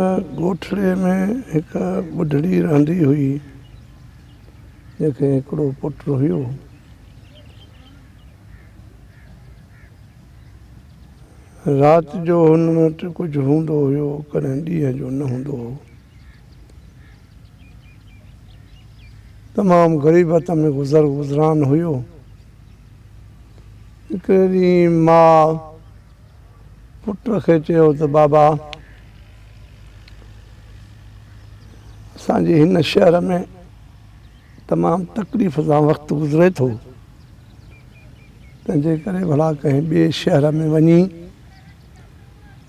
ॻोठड़े में हिकु ॿुढड़ी रहंदी हुई जंहिंखे हिकिड़ो पुटु हुयो। राति जो हुन वटि कुझु हूंदो हुयो, कॾहिं ॾींहं जो न हूंदो हो। तमामु ग़रीबत में गुज़रान हुयो। हिकिड़े ॾींहुं माउ पुट खे चयो त बाबा, असांजे हिन शहर में तमामु तकलीफ़ सां वक़्तु गुज़रे थो, तंहिंजे करे भला कंहिं ॿिए शहर में वञी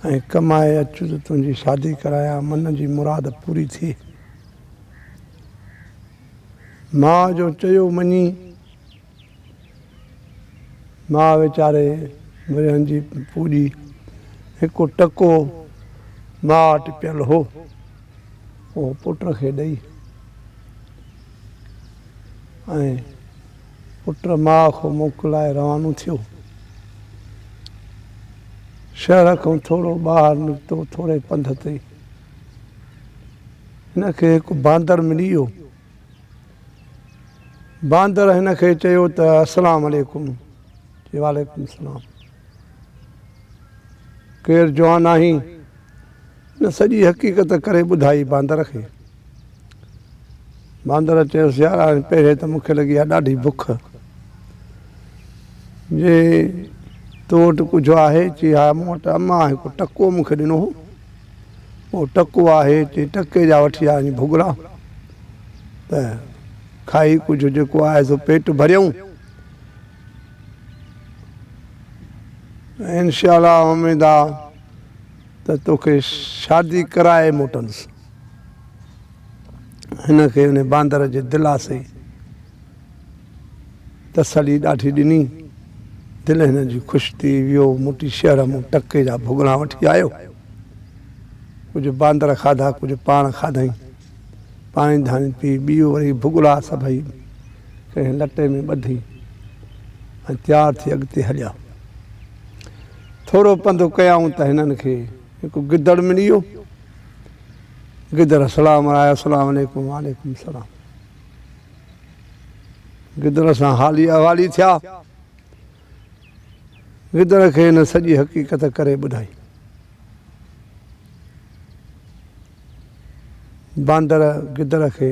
ऐं कमाए अचु त तुंहिंजी शादी करायां, मन जी मुराद पूरी थिए। माउ जो चयो मञी माउ वीचारे मुंहिंजी पूॼी हिकु टको माउ वटि पियल हो, उहो पुट खे ॾेई ऐं पुट माउ खां मोकिलाए रवानो थियो। शहर खां थोरो ॿाहिरि निकितो, थोरे पंध ते हिनखे हिकु बांदर मिली वियो। बांदर हिनखे चयो त अस्सलाम वालेकुम। चयो वालेकुम सलाम। केरु जवान आहीं? न सॼी हक़ीक़त करे ॿुधाई बांदर खे। बांदर चयोसि यार हाणे पहिरें त मूंखे लॻी आहे ॾाढी बुख, जे तो वटि कुझु आहे? चई हा मूं वटि अम्मा हिकु टको मूंखे ॾिनो हो, उहो टको आहे, चई टके जा वठी आया भुॻड़ा, त खाई कुझु जेको आहे सो पेट भरियऊं, इंशाअल्लाह उमेद आहे त तोखे शादी कराए मोटंदुसि। हिनखे हुन बांदर जे दिलासे तसली ॾाढी ॾिनी, दिलि हिन जी ख़ुशि थी वियो। मोटी शहर मां टके जा भुॻड़ा वठी आयो, कुझु बांदर खाधा, कुझु पाण खाधई, पाणी धाणी पी, ॿियो वरी भुॻड़ा सभई कंहिं लटे में ॿधी ऐं तयारु थी अॻिते हलिया। थोरो पंधु कयाऊं त हिननि खे हिकु गिदड़ मिली वियो। गिदड़ सलाम आयो, अस्सलाम वालेकुम। वालेकुम सलाम। गिदड़ सां हाली अवाली थिया। गिदड़ खे हिन सॼी हक़ीक़त करे ॿुधाई। बांदर गिदड़ खे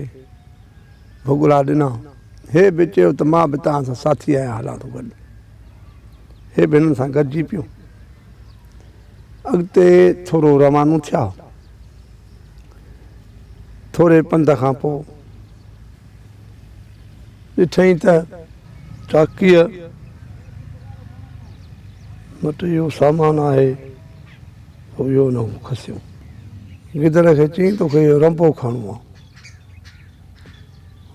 भुॻड़ा ॾिना। हे बि चयो त मां बि तव्हां सां साथी आहियां, हलां थो गॾु। हे बि हिननि सां गॾिजी पियो। अॻिते थोरो रवानो थिया। थोरे पंध खां पोइ ॾिठई त चाकीअ वटि इहो सामान आहे, इहो न खसियो। गिदड़ खे चई तोखे इहो रंबो खणणो आहे।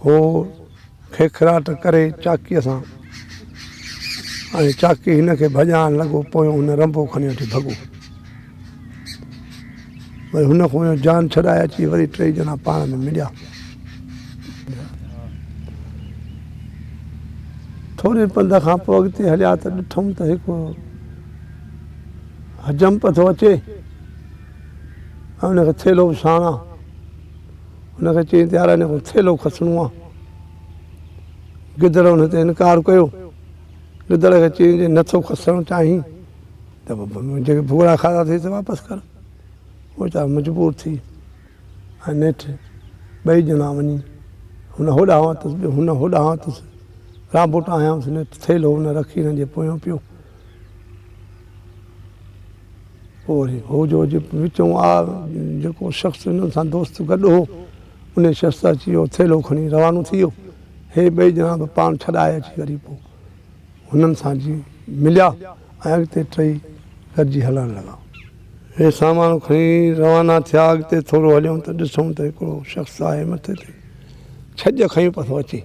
हो खेखराट करे चाकीअ सां ऐं चाकी हिनखे भॼाइण लॻो, पोइ हुन रंबो खणी वठी भॻो। वरी हुन खां जान छॾाए अची वरी टे ॼणा पाण में मिलिया। थोरे पंध खां पोइ अॻिते हलिया त ॾिठऊं त हिकु हजम्प थो अचे ऐं हुनखे थेलो बि साण आहे। हुनखे चई त यार हिन खां थेलो खसणो आहे। गिदड़ हुन ते इनकार कयो। गिदड़ खे चई जे नथो खसणु चाहीं त जेके भुॻड़ा खाधा अथई त वापसि कर। उहो वीचारो मजबूर थी ऐं नेठि ॿई ॼणा वञी हुन होॾां वरितुसि, ॿियो हुन होॾां वरितुसि, राबोट आयाऊंसि, नेठि थेलो हुन रखी हिन जे पोयां पियो। पोइ वरी हो जो विचों जेको शख़्स हुन सां दोस्त गॾु हो, उन शख़्स अची वियो, थेलो खणी रवानो थी वियो। हे ॿई ॼणा बि पाण छॾाए अची वरी पोइ हुननि सां जी मिलिया ऐं अॻिते टई गॾिजी हलणु लॻा। हे सामान खणी रवाना थिया। अॻिते थोरो हलियऊं त ॾिसूं त हिकिड़ो शख़्स आहे मथे ते छॼ खयूं पियो थो अचे।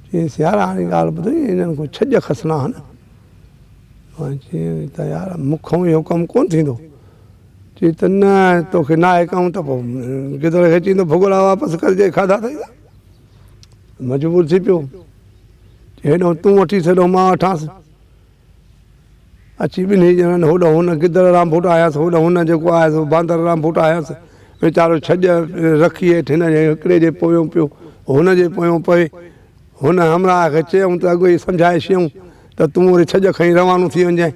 चईंसि यार हाणे ॻाल्हि ॿुधई, हिननि खां छॼ खसणा आहिनि। चई त यार मूंखां इहो कमु कोन थींदो। चई त न तोखे न आहे कमु त पोइ गिदड़ खे चईंदो भुॻड़ा वापसि करजे, खाधा अथई त। मजबूर थी पियो। हेॾो तूं वठी छॾो मां वठांसि। अची ॿिन्ही ॼणनि होॾां हुन गिदड़ राम पुटु आयासीं, होॾां हुन जेको आयुसि बांदर राम पुटु आयासीं। वीचारो छॼ रखी हेठि हिन जे हिकिड़े जे पोयों पियो, हुन जे पोयों पए। हुन हमराह खे चयऊं त अॻो ई सम्झाए छॾियऊं त तूं वरी छॼ खणी रवानो थी वञजांइ।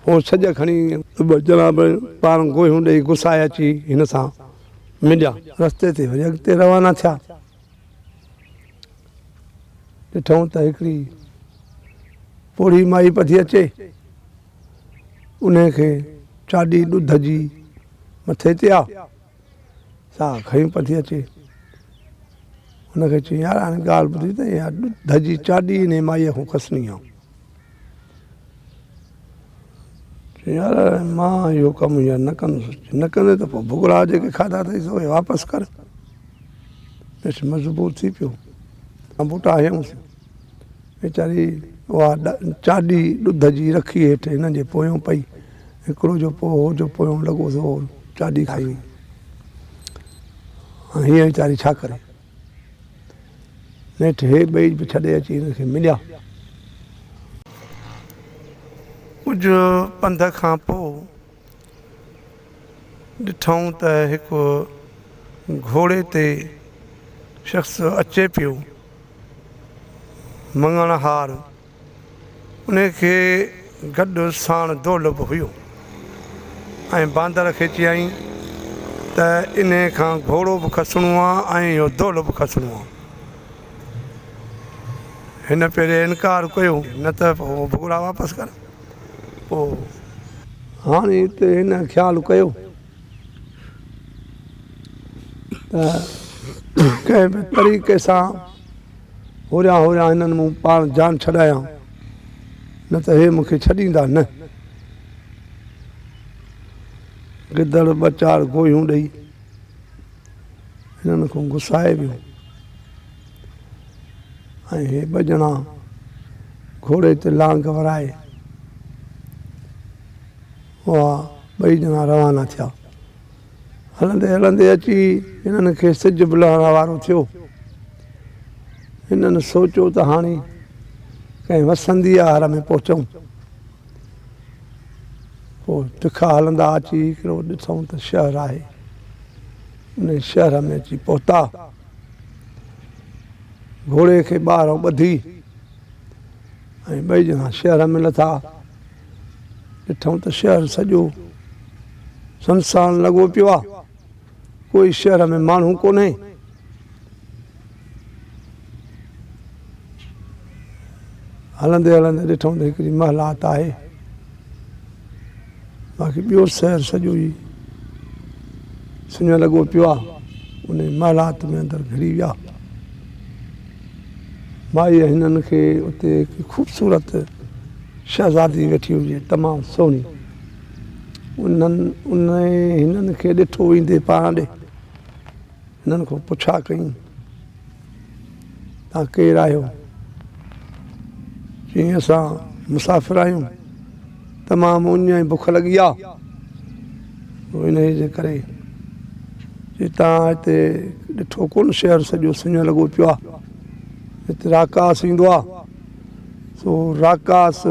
उहो छॼ खणी जनाब पाण गोहियूं ॾेई गुसाए अची हिन सां मिलिया। रस्ते ते वरी अॻिते रवाना थिया। ॾिठऊं त हिकिड़ी पोड़ी माई पधी अचे, उनखे चाॾी ॾुध जी मथे ते आहे, सा खईं पधी अचे। हुनखे चई यार हाणे ॻाल्हि ॿुधी त यार ॾुध जी चाॾी हिन माईअ खां खसणी आहे। यार मां इहो कमु यार न कंदुसि, न कंदे त पोइ भुॻड़ा जेके खाधा अथई उहे वापसि कर। ॾिस मजबूर थी पियो। बूटा हयऊंसि, वीचारी उहा चाॾी ॾुध जी रखी हेठि हिन जे पोयों पई। हिकिड़ो जो पोइ हो जो पोयों लॻो हो चाॾी खाई वई। हीअं वीचारी छा करे। नेठि हे ॿई बि छॾे अची हिनखे मिलिया। कुझु पंध खां पोइ ॾिठऊं त हिकु घोड़े ते शख़्स अचे पियो, मङणहार। उनखे गॾु साण दौलभ हुयो ऐं बांदर खे चयईं त इन खां घोड़ो बि खसणो आहे ऐं इहो दौलभ बि खसणो आहे। हिन पहिरें इनकार कयो, न त पोइ भुॻड़ा वापसि कर। पोइ हाणे हिते हिन ख़्यालु कयो त कंहिं बि तरीक़े सां होरिया होरिया हिननि मूं पाण जान छॾायां, न त हे मूंखे छॾींदा न। गिदड़ ॿ चारि गोहियूं ॾेई हिननि खां गुसाए वियो ऐं हे ॿ ॼणा घोड़े ते लांग वराए उहा ॿई ॼणा रवाना थिया। हलंदे हलंदे अची हिननि खे सिजु बि लहण वारो थियो। हिननि सोचियो त हाणे कंहिं वसंदी आहार में पहुचऊं। पोइ तिखा हलंदा अची हिकिड़ो ॾिसूं त शहरु आहे। उन शहर में अची पहुता। घोड़े खे ॿाहिरों ॿधी ऐं ॿई ॼणा शहर में लथा। ॾिठऊं त शहरु सॼो सुनसान लॻो पियो आहे, कोई शहर में माण्हू कोन्हे। हलंदे हलंदे ॾिठऊं त हिकिड़ी महलात आहे, बाक़ी ॿियो शहरु सॼो ई सुञो लॻो पियो आहे। उन महलात में अंदरि घिरी विया। माईअ हिननि खे उते हिकु ख़ूबसूरत शहज़ादी वेठी हुजे, तमामु सुहिणी। हिननि खे ॾिठो ईंदे पाण ॾे, हिननि खां पुछा कई तव्हां केरु आहियो? चईं असां मुसाफ़िर आहियूं, तमामु उञ ऐं बुख लॻी आहे। इन जे करे चई तव्हां हिते ॾिठो कोन शहरु सॼो सुञो लॻो पियो आहे, हिते राकास ईंदो आहे, सो राकास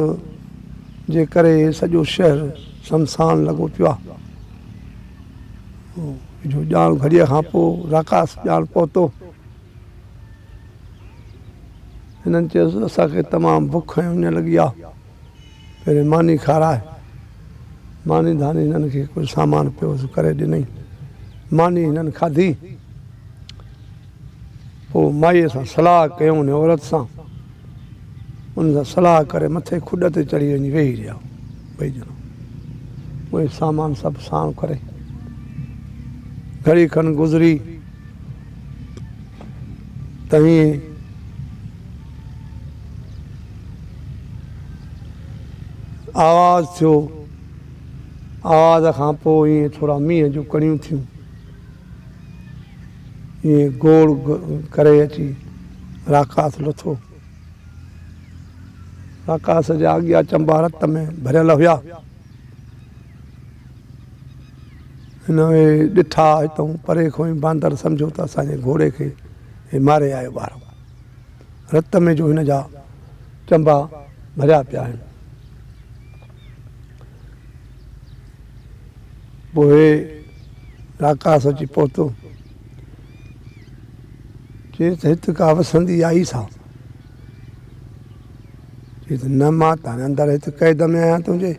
जे करे सॼो शहरु सुनसान लॻो पियो आहे। जो ॼाण घड़ीअ खां पोइ राकास ॼाण पहुतो। हिननि चयोसि असांखे तमामु बुख ऐं उञ लॻी आहे, पहिरें मानी खाराए। मानी धानी हिननि खे कुझु सामान पियोसि करे ॾिनई। मानी हिननि खाधी। पोइ माईअ सां सलाह कयूं हुन औरत सां। उन सां सलाह करे मथे खुॾ ते चढ़ी वञी वेही रहिया ॿई ॼणा। उहे सामान सभु साण करे घड़ी खनि गुज़री त हीअं आवाज़ु थियो। आवाज़ खां पोइ ईअं थोरा मींहं जूं कणियूं थियूं। ईअं गोड़ करे अची राकास लथो। राकास जा अॻियां चंबा रत में भरियल हुया। हिन ॾिठा हितां परे खां ई बांदर सम्झो त असांजे घोड़े खे हे मारे आयो ॿाहिरि। रत में जो हिन जा चंबा भरिया पिया आहिनि। पोइ राकास अची पहुतो, चई त हिते का वसंदी आई सा? चई त न मां त हाणे अंदरि हिते क़ैद में आहियां तुंहिंजे,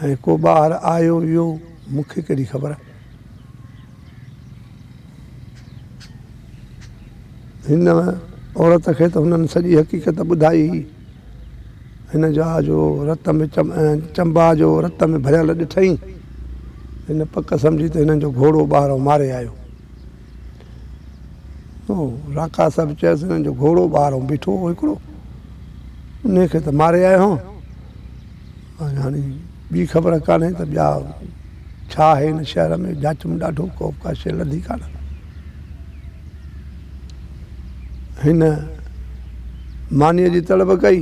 ऐं को ॿाहिरि आयो वियो मूंखे कहिड़ी ख़बर। हिन औरत खे त हुननि सॼी हक़ीक़त ॿुधाई, हिन जा जो रत में चंबा जो रत में भरियल ॾिठईं, हिन पक सम्झी त हिननि जो घोड़ो ॿाहिरो मारे आयो। राकास बि चयसि हिननि जो घोड़ो ॿाहिरो बीठो हो हिकिड़ो, उनखे त मारे आयो हूं। हाणे ॿी ख़बर कान्हे त ॿिया छा आहे हिन शहर में, जाच में ॾाढो को का शइ लधी कान। हिन मानीअ जी तलब कई,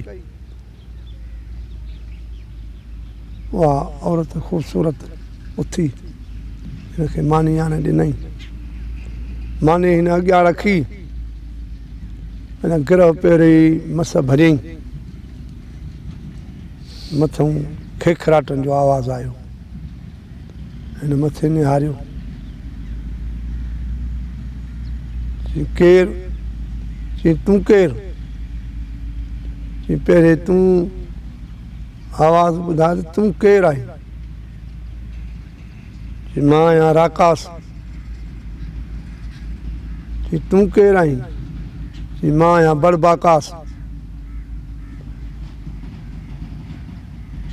उहा औरत ख़ूबसूरत उथी हिनखे मानी आणे ॾिनई। मानी हिन अॻियां रखी, हिन गिरह पहिरीं मस भरियईं, मथां खेखराटनि जो आवाज़ु आयो। हिन मथे निहारियो, चई केरु? चई तूं केरु? चई पहिरें तूं आवाज़ु ॿुधाए त तूं केरु आहीं? चई मां आहियां राकास। चई तूं केरु आहीं? चई मां आहियां बड़बाकास।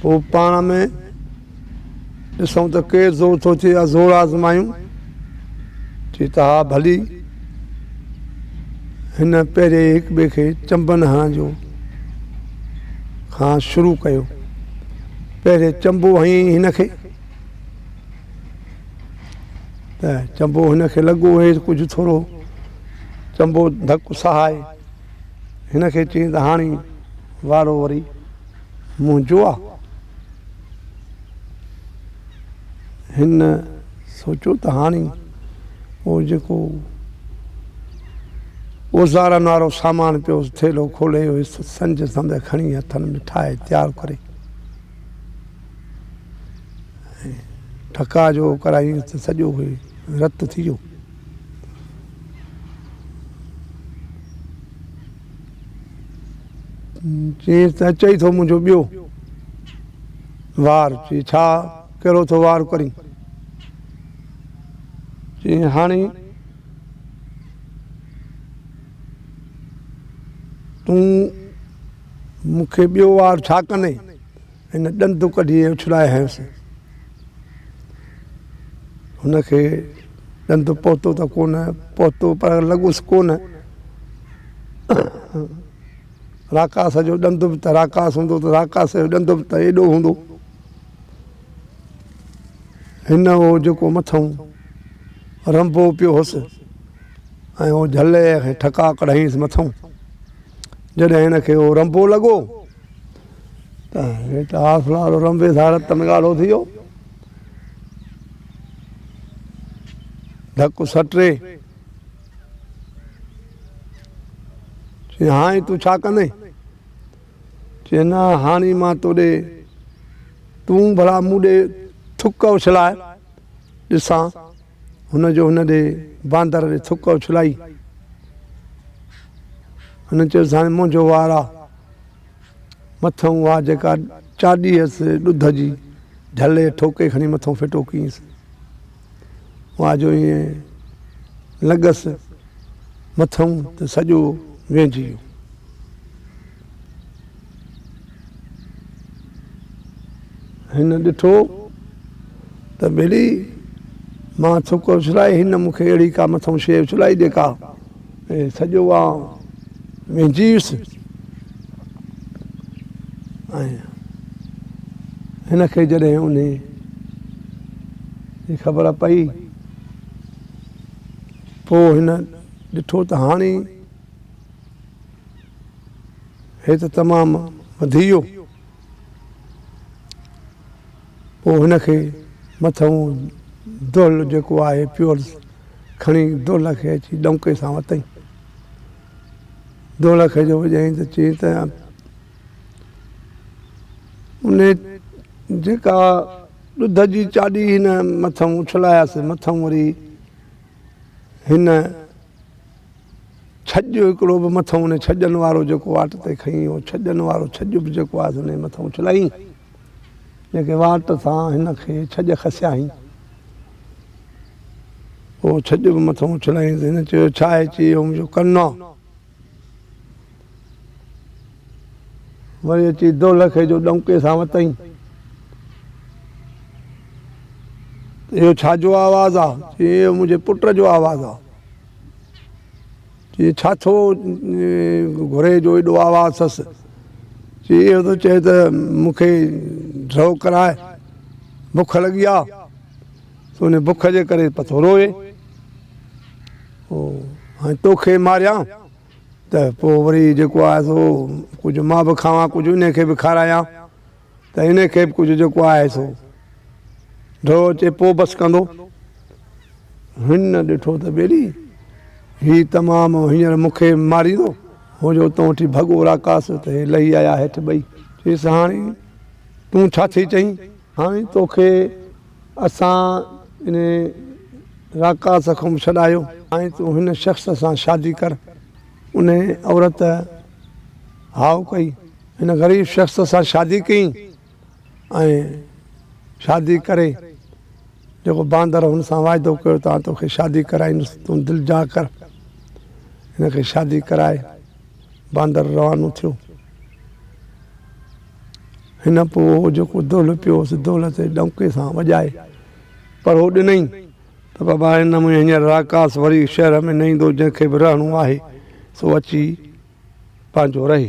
पोइ पाण में ॾिसूं त केरु ज़ोर थो थिए, ज़ोर आज़मायूं। चई त हा भली। हिन पहिरें हिक ॿिए खे चंबनि हणण जो खां शुरू कयो। पहिरें चंबो हयईं हिनखे, त चंबो हिनखे लॻो हे कुझु थोरो चंबो धकु सहाए, हिनखे चई त हाणे वारो वरी मुंहिंजो आहे। हिन सोचियो त हाणे उहो जेको ओज़ारनि वारो सामान पियो थेलो खोले संज संद खणी हथनि में ठाहे तयारु करे ठका जो कराई त सॼो रत थी वियो। चई त अचई थो मुंहिंजो ॿियो वार। चई छा कहिड़ो थो वार करी? चई हाणे तूं मूंखे ॿियो वार छा कंदे? हिन ॾंदु कढी उछलाए हंयसि। हुनखे ॾंदु पहुतो त कोन पहुतो, पर लॻुसि कोन। राकास जो ॾंदु बि त राकास हूंदो, त राकास जो ॾंदु बि त एॾो हूंदो। हिन उहो जेको मथां रंबो पियो हुअसि ऐं उहो झले खे ठका कढाईंसि मथां। जॾहिं हिनखे उहो रंबो लॻो त हेठि हाफलारो रंबे सां रत में ॻाढ़ो थी वियो। धकु सटे। चई हाणे तूं छा कंदे? चई न हाणे मां तोॾे, तूं भला मूं ॾे थुक उछलाए ॾिसां। हुनजो हुन ॾे बांदर ॾे थुक उछलाई। हुन चयोसि हाणे मुंहिंजो वार आहे। मथां उहा जेका चाॾी हुअसि ॾुध जी झले ठोके खणी मथां फिटो कयईंसि। उहा जो ईअं लॻसि मथां त सॼो वेझी वियो। हिन ॾिठो त ॿेड़ी मां थुक उछलाई, हिन मूंखे अहिड़ी का मथां शइ उछलाई ॾे का, ऐं सॼो आहे वेझी वियुसि। ऐं हिनखे जॾहिं उन जी ख़बर पई, पोइ हिन ॾिठो त हाणे हे त तमामु वधी वियो। पोइ हिनखे मथां दुल जेको आहे प्योर खणी दुल खे अची डंके सां वतई। दुल खे जो वॼाईं त चई त उन जेका ॾुध जी चाॾी हिन मथां उछलायासीं, मथां वरी हिन छॼु हिकिड़ो बि मथां उन छॼनि वारो जेको वाट ते खईं, उहो छॼनि वारो छॼु बि जेको आहे उन मथां उछलाईं, जेके वाट सां हिन खे छॼ खसियाईं, उहो छॼु बि मथां उछलाईं। हिन चयो छा आहे? चई इहो मुंहिंजो कनु आहे। वरी अची दौलखे जो डंके सां वतईं, इहो छाजो आवाज़ु आहे? चई इहो मुंहिंजे पुट जो आवाज़ु आहे। चई छा थो घुरे जो एॾो आवाज़ु अथसि? चई इहो थो चए त मूंखे ड्रौ कराए, बुख लॻी आहे, त उन बुख जे करे पथो रोए, हाणे तोखे मारियां त पोइ वरी जेको आहे सो कुझु मां बि खावां, कुझु इन खे बि खारायां, त इन खे बि कुझु जेको आहे सो ड्रौ अचे पोइ बसि कंदो। हिन ॾिठो त ॿेड़ी हीउ तमामु हींअर मूंखे मारींदो, हो जो उतां वठी भॻो राकास, त हे लही आया हेठि ॿई। चईसि हाणे तूं छा थी चईं? हाणे तोखे असां इन राकास खां छॾायो, हाणे तूं हिन शख़्स सां शादी कर। उन औरत हाउ कई, हिन ग़रीब शख़्स सां शादी कई, ऐं शादी करे जेको बांदर हुन सां वाइदो कयो त तोखे शादी कराईंदुसि, तूं दिलि जा कर। हिन खे शादी कराए बांदर रवानो थियो। हिन पोइ जेको दौल पियोसि, दौल ते डंके सां वॼाए, पर हो ॾिनई त बाबा हिन में हींअर राकास वरी शहर में न ईंदो, जंहिंखे बि रहणो आहे सो अची पंहिंजो रहे।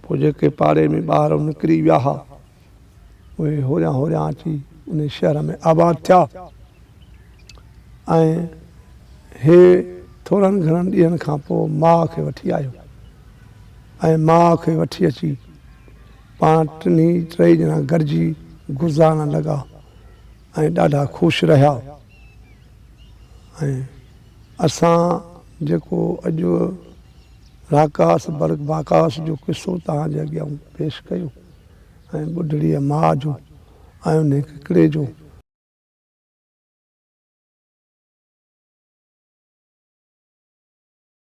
पोइ जेके पाड़े में ॿार निकिरी विया हुआ, उहे होरियां होरियां अची उन शहर में आबाद थिया। ऐं हे थोरनि घणनि ॾींहंनि खां पोइ माउ खे वठी आयो, ऐं माउ खे वठी अची पाण टई ॼणा गॾिजी गुज़ारणु लॻा ऐं ॾाढा ख़ुशि रहिया। ऐं असां जेको अॼु राकास बाकास जो किसो तव्हांजे अॻियां पेश कयो, ऐं ॿुढड़ीअ माउ जो ऐं उन किकिड़े जो